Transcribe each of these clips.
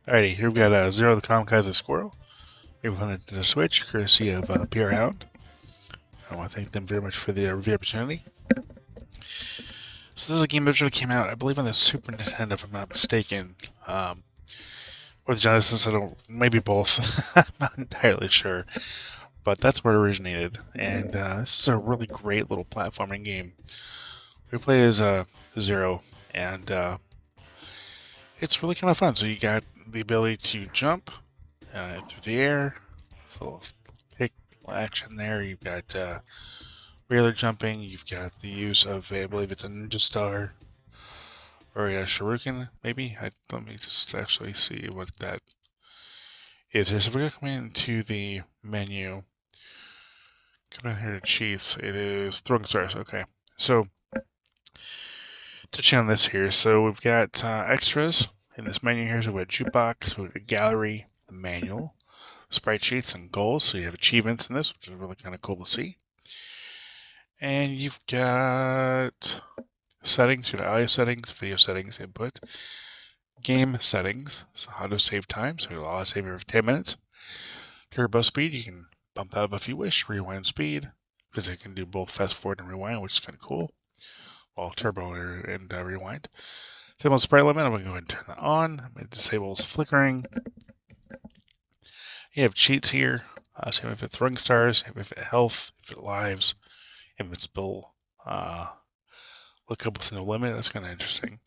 Alrighty, here we've got Zero the Kamikaze Squirrel. We wanted to Switch, courtesy of PR Hound. I want to thank them very much for the review opportunity. So this is a game that originally came out, I believe, on the Super Nintendo, if I'm not mistaken. Or the Genesis, I don't, maybe both. I'm not entirely sure. But that's where it originated. And this is a really great little platforming game. We play as Zero, and it's really kind of fun. So you got the ability to jump through the air. It's a little pick action there. You've got regular jumping. You've got the use of, I believe it's a ninja star or a shuriken, maybe. Let me just actually see what that is here. So we're going to come into the menu. Come in here to Chiefs. It is throwing stars. Okay. So touching on this here. So we've got extras in this menu here. So we've got jukebox, we've got a gallery, the manual, sprite sheets, and goals. So you have achievements in this, which is really kind of cool to see. And you've got settings, you got audio settings, video settings, input, game settings, so how to save time, so it'll auto save every 10 minutes. Turbo speed, you can bump that up if you wish. Rewind speed, because it can do both fast forward and rewind, which is kind of cool. Well, turbo and rewind. Disable sprite limit, I'm going to go ahead and turn that on. It disables flickering. You have cheats here, so if it's throwing stars, if it health, if it lives, invincible, look up with no limit, that's kind of interesting.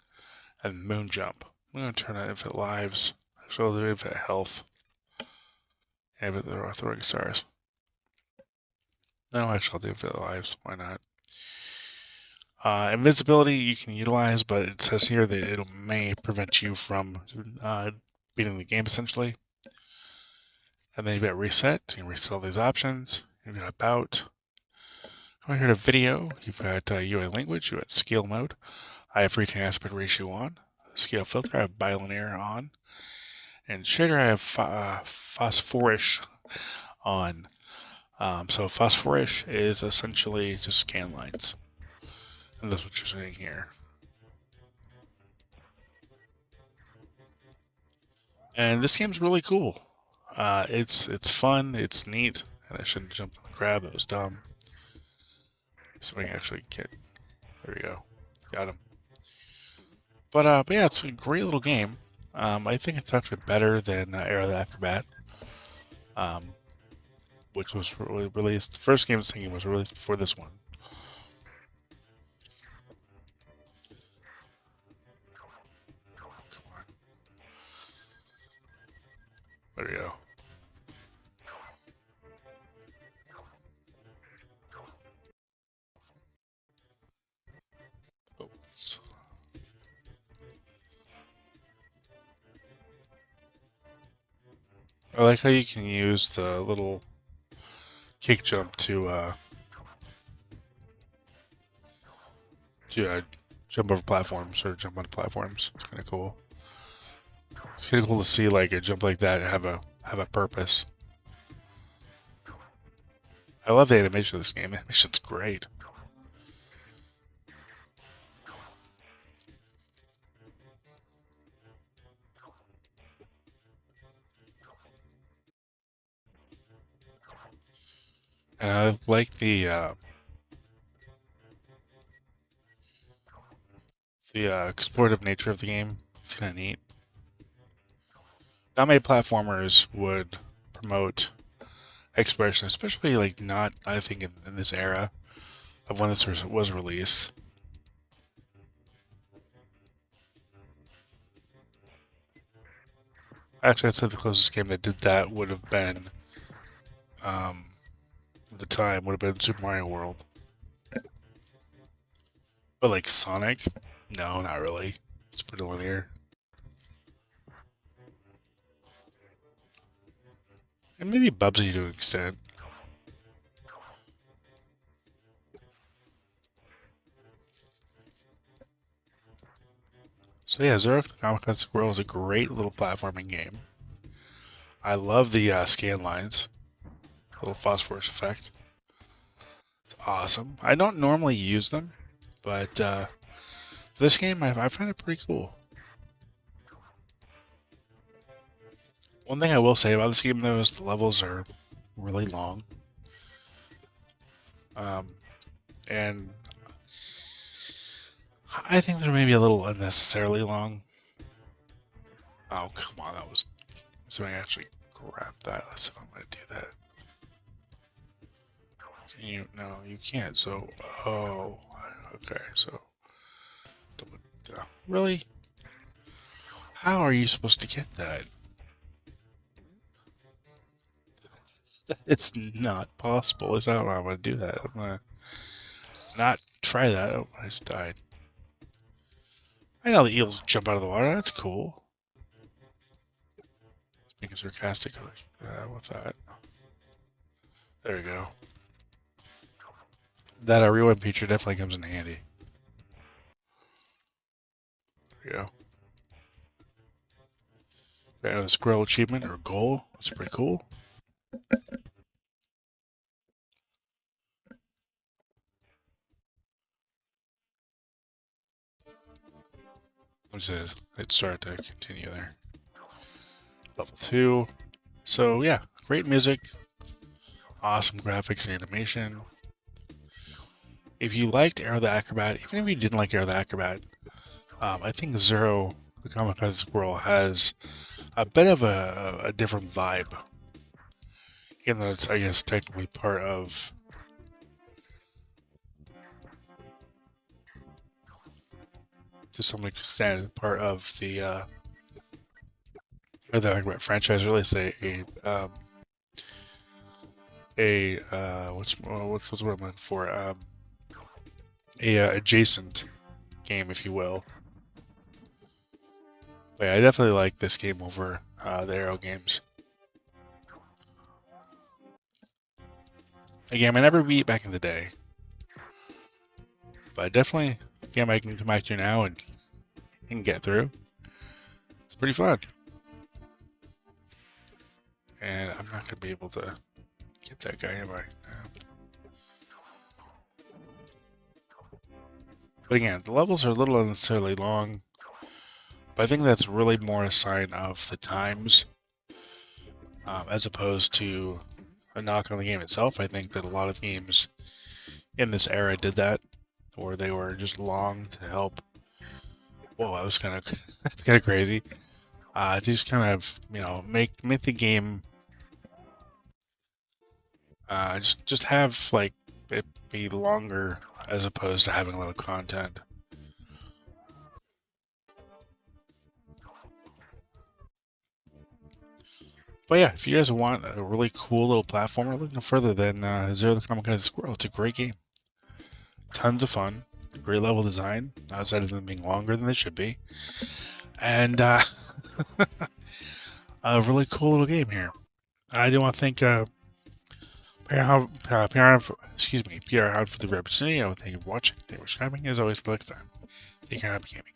And moon jump. I'm going to turn it if it lives, actually I'll do it if it health, and if it throwing stars. No, actually I'll do it if it lives, why not? Invincibility you can utilize, but it says here that it may prevent you from beating the game essentially. And then you've got reset, you can reset all these options. You've got about. Come here to video, you've got UI language, you've got scale mode. I have retain aspect ratio on. Scale filter, I have bilinear on. And shader, I have phosphorish on. So phosphorish is essentially just scan lines. And that's what you're seeing here. And this game's really cool. It's fun, it's neat, and I shouldn't jump on the crab, that was dumb. So we can actually get, there we go, got him. But yeah, it's a great little game. I think it's actually better than Air the Acrobat, which was released. The first game I was thinking was released before this one. Come on. There we go. Oops. I like how you can use the little kick jump to jump over platforms or jump onto platforms. It's kind of cool. It's kind of cool to see like a jump like that have a purpose. I love the animation of this game. The animation's great. And I like the explorative nature of the game. It's kind of neat. Not many platformers would promote exploration, especially like not, I think, in this era of when this was released. Actually, I'd say the closest game that did that would have been, at the time, would have been Super Mario World. But like Sonic, no, not really. It's pretty linear. And maybe Bubsy to an extent. So yeah, Zero Kamikaze Squirrel is a great little platforming game. I love the scan lines. Little phosphorus effect. It's awesome. I don't normally use them, but this game I find it pretty cool. One thing I will say about this game, though, is the levels are really long. And I think they're maybe a little unnecessarily long. Oh, come on, that was... So I actually grab that. Let's see if I'm going to do that. Can you? No, you can't. So, oh, okay, so... Really? How are you supposed to get that? It's not possible. I don't know how I'm going to do that. I'm going to not try that. Oh, I just died. I know the eels jump out of the water. That's cool. Being sarcastic with that. There we go. That rewind feature definitely comes in handy. There we go. Got another squirrel achievement or goal. That's pretty cool. It says it started to continue there. Level 2. So yeah, great music, awesome graphics and animation. If you liked Arrow the Acrobat, even if you didn't like Arrow the Acrobat, I think Zero the Kamikaze Squirrel has a bit of a different vibe. Even though it's, I guess, technically part of... to some extent, part of the Acrobat franchise, or at least what's what I'm looking for? Adjacent game, if you will. But yeah, I definitely like this game over the Arrow games. A game I never beat back in the day, but definitely a game I can come back to now and get through. It's pretty fun. And I'm not going to be able to get that guy, am I? No. But again, the levels are a little unnecessarily long, but I think that's really more a sign of the times as opposed to a knock on the game itself. I think that a lot of games in this era did that, or they were just long to help. Whoa, that was kind of that's kind of crazy. Just kind of, you know, make the game just have like it be longer as opposed to having a lot of content. But yeah, if you guys want a really cool little platformer, look no further than Zero the Kamikaze Squirrel. It's a great game. Tons of fun. Great level design, outside of them being longer than they should be. And a really cool little game here. I do want to thank PR Hound for the opportunity. I would thank you for watching. Thank you for subscribing. As always, till next time, take care and happy gaming.